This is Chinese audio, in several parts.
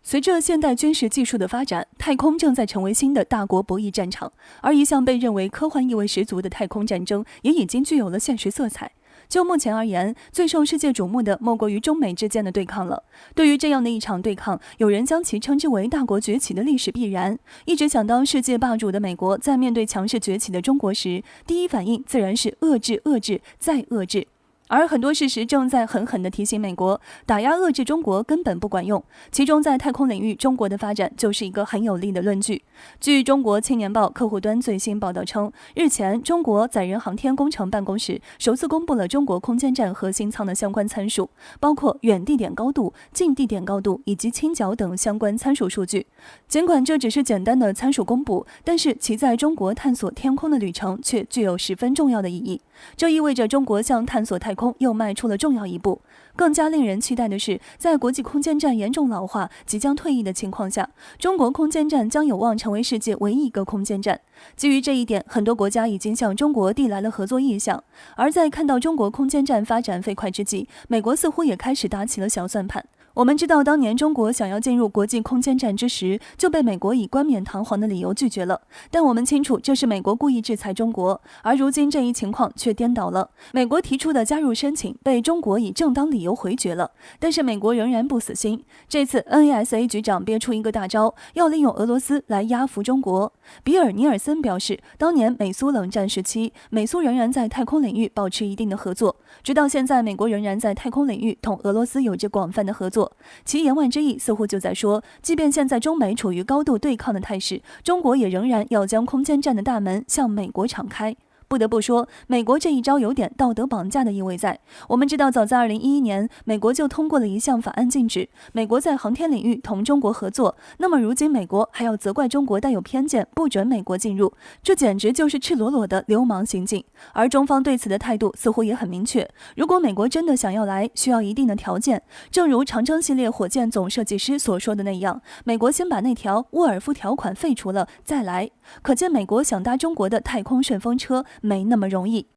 随着现代军事技术的发展，太空正在成为新的大国博弈战场，而一向被认为科幻意味十足的太空战争也已经具有了现实色彩。就目前而言，最受世界瞩目的莫过于中美之间的对抗了。对于这样的一场对抗，有人将其称之为大国崛起的历史必然。一直想当世界霸主的美国，在面对强势崛起的中国时，第一反应自然是遏制、遏制再遏制。而很多事实正在狠狠地提醒美国，打压遏制中国根本不管用。其中，在太空领域，中国的发展就是一个很有力的论据。据中国青年报客户端最新报道称，日前，中国载人航天工程办公室首次公布了中国空间站核心舱的相关参数，包括远地点高度、近地点高度以及倾角等相关参数数据。尽管这只是简单的参数公布，但是其在中国探索天空的旅程却具有十分重要的意义。这意味着中国向探索太空又迈出了重要一步。更加令人期待的是，在国际空间站严重老化、即将退役的情况下，中国空间站将有望成为世界唯一一个空间站。基于这一点，很多国家已经向中国递来了合作意向。而在看到中国空间站发展飞快之际，美国似乎也开始打起了小算盘。我们知道，当年中国想要进入国际空间站之时，就被美国以冠冕堂皇的理由拒绝了。但我们清楚，这是美国故意制裁中国。而如今这一情况却颠倒了，美国提出的加入申请被中国以正当理由回绝了。但是美国仍然不死心，这次 NASA 局长憋出一个大招，要利用俄罗斯来压服中国。比尔·尼尔森表示，当年美苏冷战时期，美苏仍然在太空领域保持一定的合作，直到现在，美国仍然在太空领域同俄罗斯有着广泛的合作。其言外之意似乎就在说，即便现在中美处于高度对抗的态势，中国也仍然要将空间站的大门向美国敞开。不得不说，美国这一招有点道德绑架的意味在。我们知道，早在2011年，美国就通过了一项法案，禁止美国在航天领域同中国合作。那么如今，美国还要责怪中国带有偏见，不准美国进入，这简直就是赤裸裸的流氓行径。而中方对此的态度似乎也很明确，如果美国真的想要来，需要一定的条件。正如长征系列火箭总设计师所说的那样，美国先把那条沃尔夫条款废除了再来。可见美国想搭中国的太空顺风车没那么容易。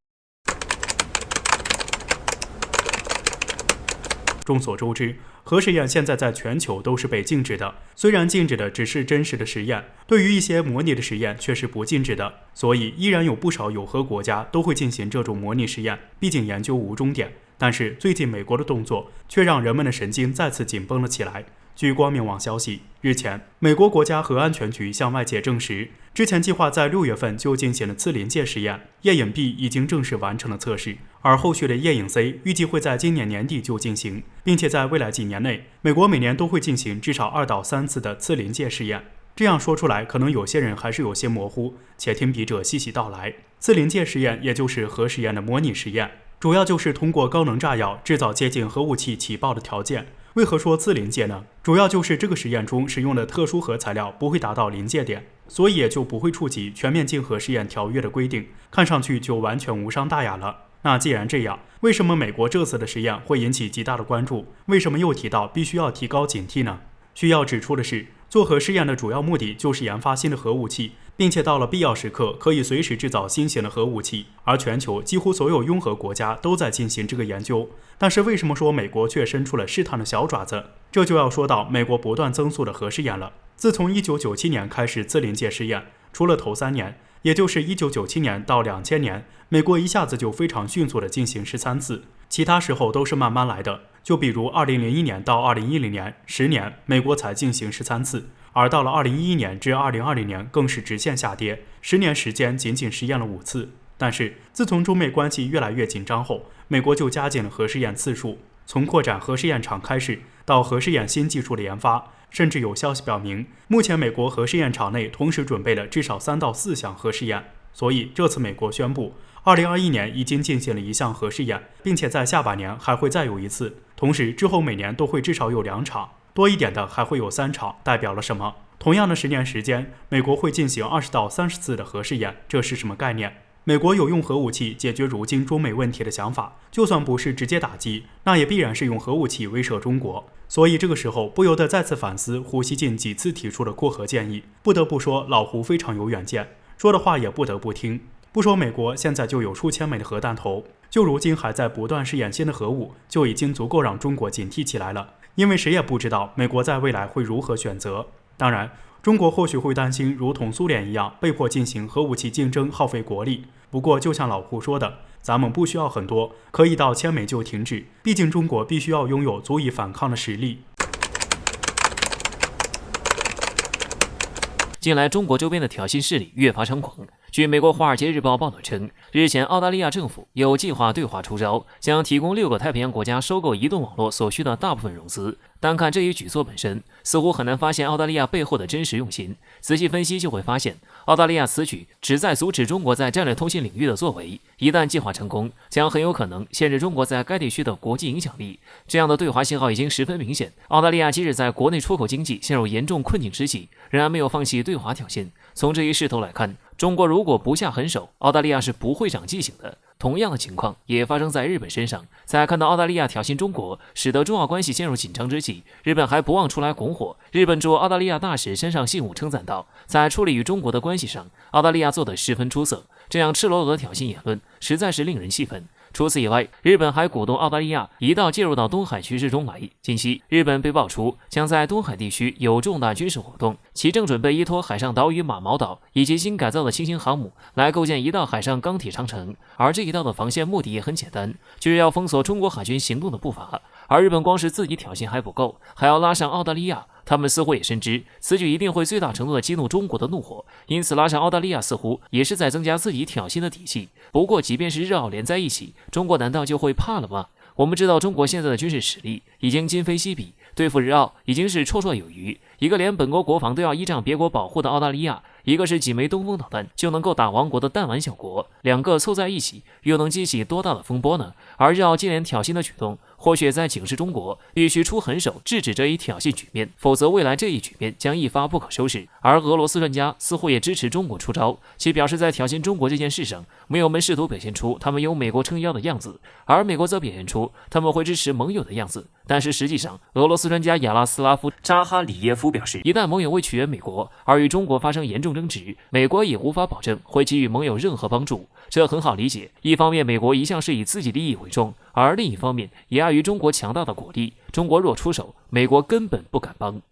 众所周知，核试验现在在全球都是被禁止的，虽然禁止的只是真实的实验，对于一些模拟的实验却是不禁止的，所以依然有不少有核国家都会进行这种模拟实验，毕竟研究无终点。但是最近美国的动作却让人们的神经再次紧绷了起来。据光明网消息，日前，美国国家核安全局向外界证实，之前计划在6月份就进行了次临界实验，夜影 B 已经正式完成了测试，而后续的夜影 C 预计会在今年年底就进行，并且在未来几年内，美国每年都会进行至少2到3次的次临界试验。这样说出来，可能有些人还是有些模糊，且听笔者细细道来。次临界实验也就是核试验的模拟实验，主要就是通过高能炸药制造接近核武器起爆的条件。为何说次临界呢？主要就是这个实验中使用的特殊核材料不会达到临界点，所以也就不会触及全面禁核试验条约的规定，看上去就完全无伤大雅了。那既然这样，为什么美国这次的实验会引起极大的关注？为什么又提到必须要提高警惕呢？需要指出的是，做核试验的主要目的就是研发新的核武器，并且到了必要时刻可以随时制造新型的核武器，而全球几乎所有拥核国家都在进行这个研究。但是为什么说美国却伸出了试探的小爪子？这就要说到美国不断增速的核试验了。自从1997年开始次临界试验，除了头3年，也就是1997年到2000年，美国一下子就非常迅速地进行13次，其他时候都是慢慢来的。就比如2001年到2010年10年，美国才进行13次，而到了2011年至2020年更是直线下跌，10年时间仅仅实验了5次。但是自从中美关系越来越紧张后，美国就加紧了核试验次数，从扩展核试验场开始，到核试验新技术的研发，甚至有消息表明，目前美国核试验场内同时准备了至少3到4项核试验。所以这次美国宣布，2021年已经进行了1项核试验，并且在下半年还会再有1次，同时之后每年都会至少有2场，多一点的还会有3场，代表了什么？同样的10年时间，美国会进行20到30次的核试验，这是什么概念？美国有用核武器解决如今中美问题的想法，就算不是直接打击，那也必然是用核武器威慑中国。所以这个时候不由得再次反思胡锡进几次提出的扩核建议。不得不说，老胡非常有远见，说的话也不得不听。不说美国现在就有数千枚的核弹头，就如今还在不断试验新的核武，就已经足够让中国警惕起来了。因为谁也不知道美国在未来会如何选择。当然，中国或许会担心如同苏联一样被迫进行核武器竞争，耗费国力。不过就像老胡说的，咱们不需要很多，可以到千枚就停止。毕竟中国必须要拥有足以反抗的实力。近来，中国周边的挑衅势力越发猖狂。据美国《华尔街日报》报道称，日前澳大利亚政府有计划对华出招，将提供6个太平洋国家收购移动网络所需的大部分融资。单看这一举措本身，似乎很难发现澳大利亚背后的真实用心。仔细分析就会发现，澳大利亚此举旨在阻止中国在战略通信领域的作为。一旦计划成功，将很有可能限制中国在该地区的国际影响力。这样的对华信号已经十分明显。澳大利亚即使在国内出口经济陷入严重困境之际，仍然没有放弃对华挑衅。从这一势头来看，中国如果不下狠手，澳大利亚是不会长记性的。同样的情况也发生在日本身上，在看到澳大利亚挑衅中国，使得中澳关系陷入紧张之际，日本还不忘出来拱火。日本驻澳大利亚大使山上信武称赞道，在处理与中国的关系上，澳大利亚做得十分出色。这样赤裸裸的挑衅言论，实在是令人气愤。除此以外，日本还鼓动澳大利亚一道介入到东海局势中来。近期，日本被爆出将在东海地区有重大军事活动，其正准备依托海上岛屿马毛岛以及新改造的轻型航母来构建一道海上钢铁长城。而这一道的防线目的也很简单，就是要封锁中国海军行动的步伐。而日本光是自己挑衅还不够，还要拉上澳大利亚。他们似乎也深知此举一定会最大程度地激怒中国的怒火，因此拉上澳大利亚似乎也是在增加自己挑衅的底气。不过即便是日澳连在一起，中国难道就会怕了吗？我们知道中国现在的军事实力已经今非昔比，对付日澳已经是绰绰有余。一个连本国国防都要依仗别国保护的澳大利亚，一个是几枚东风导弹就能够打亡国的弹丸小国，两个凑在一起又能激起多大的风波呢？而日澳接连挑衅的举动，或许在警示中国必须出狠手制止这一挑衅局面，否则未来这一局面将一发不可收拾。而俄罗斯专家似乎也支持中国出招，其表示在挑衅中国这件事上，盟友们试图表现出他们有美国撑腰的样子，而美国则表现出他们会支持盟友的样子。但是实际上，俄罗斯专家亚拉斯拉夫·扎哈里耶夫表示，一旦盟友为取悦美国而与中国发生严重争执，美国也无法保证会给予盟友任何帮助。这很好理解，一方面美国一向是以自己利益为重，而另一方面也碍于中国强大的国力，中国若出手，美国根本不敢帮。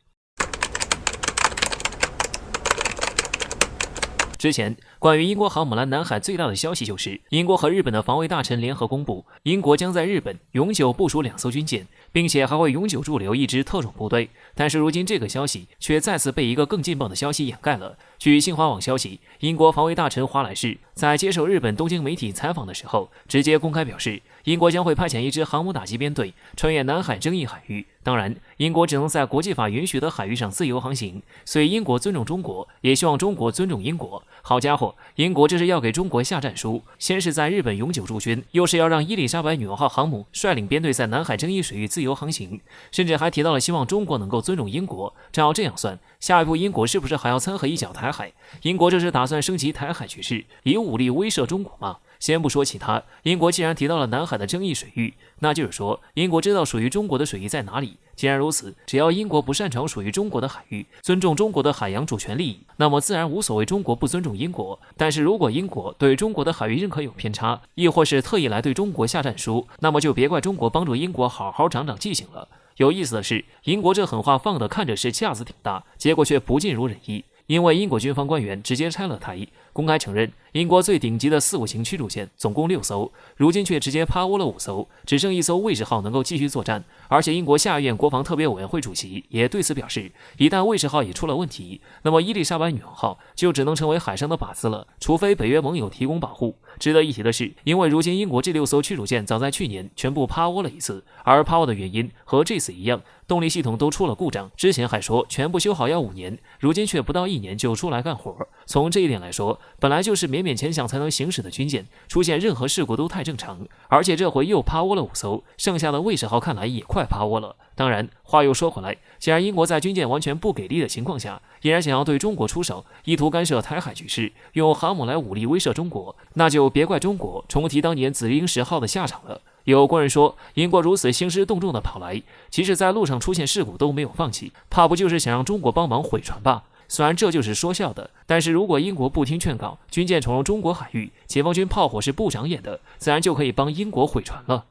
之前，关于英国航母蓝南海最大的消息就是，英国和日本的防卫大臣联合公布，英国将在日本永久部署2艘军舰，并且还会永久驻留1支特种部队。但是如今这个消息却再次被一个更劲爆的消息掩盖了。据新华网消息，英国防卫大臣华莱士在接受日本东京媒体采访的时候，直接公开表示，英国将会派遣1支航母打击编队穿越南海争议海域。当然，英国只能在国际法允许的海域上自由航行，所以英国尊重中国，也希望中国尊重英国。好家伙，英国这是要给中国下战书，先是在日本永久驻军，又是要让伊丽莎白女王号航母率领编队在南海争议水域自由航行，甚至还提到了希望中国能够尊重英国。照这样算，下一步英国是不是还要掺和一脚台海？英国这是打算升级台海局势，以武力威慑中国吗？先不说其他，英国既然提到了南海的争议水域，那就是说英国知道属于中国的水域在哪里。既然如此，只要英国不擅长属于中国的海域，尊重中国的海洋主权利益，那么自然无所谓中国不尊重英国。但是如果英国对中国的海域认可有偏差，亦或是特意来对中国下战书，那么就别怪中国帮助英国好好长长记性了。有意思的是，英国这狠话放的看着是架子挺大，结果却不尽如人意。因为英国军方官员直接拆了台，公开承认英国最顶级的4-5型驱逐舰总共6艘，如今却直接趴窝了5艘，只剩1艘卫士号能够继续作战。而且英国下议院国防特别委员会主席也对此表示，一旦卫士号也出了问题，那么伊丽莎白女王号就只能成为海上的靶子了，除非北约盟友提供保护。值得一提的是，因为如今英国这6艘驱逐舰早在去年全部趴窝了一次，而趴窝的原因和这次一样，动力系统都出了故障，之前还说全部修好要5年，如今却不到1年就出来干活。从这一点来说，本来就是勉勉强强才能行驶的军舰，出现任何事故都太正常。而且这回又趴窝了5艘，剩下的卫士号看来也快趴窝了。当然，话又说回来，既然英国在军舰完全不给力的情况下，依然想要对中国出手，意图干涉台海局势，用航母来武力威慑中国，那就别怪中国重提当年紫英10号的下场了。有官人说，英国如此兴师动众的跑来，即使在路上出现事故都没有放弃，怕不就是想让中国帮忙毁船吧？虽然这就是说笑的，但是如果英国不听劝告，军舰闯入中国海域，解放军炮火是不长眼的，自然就可以帮英国毁船了。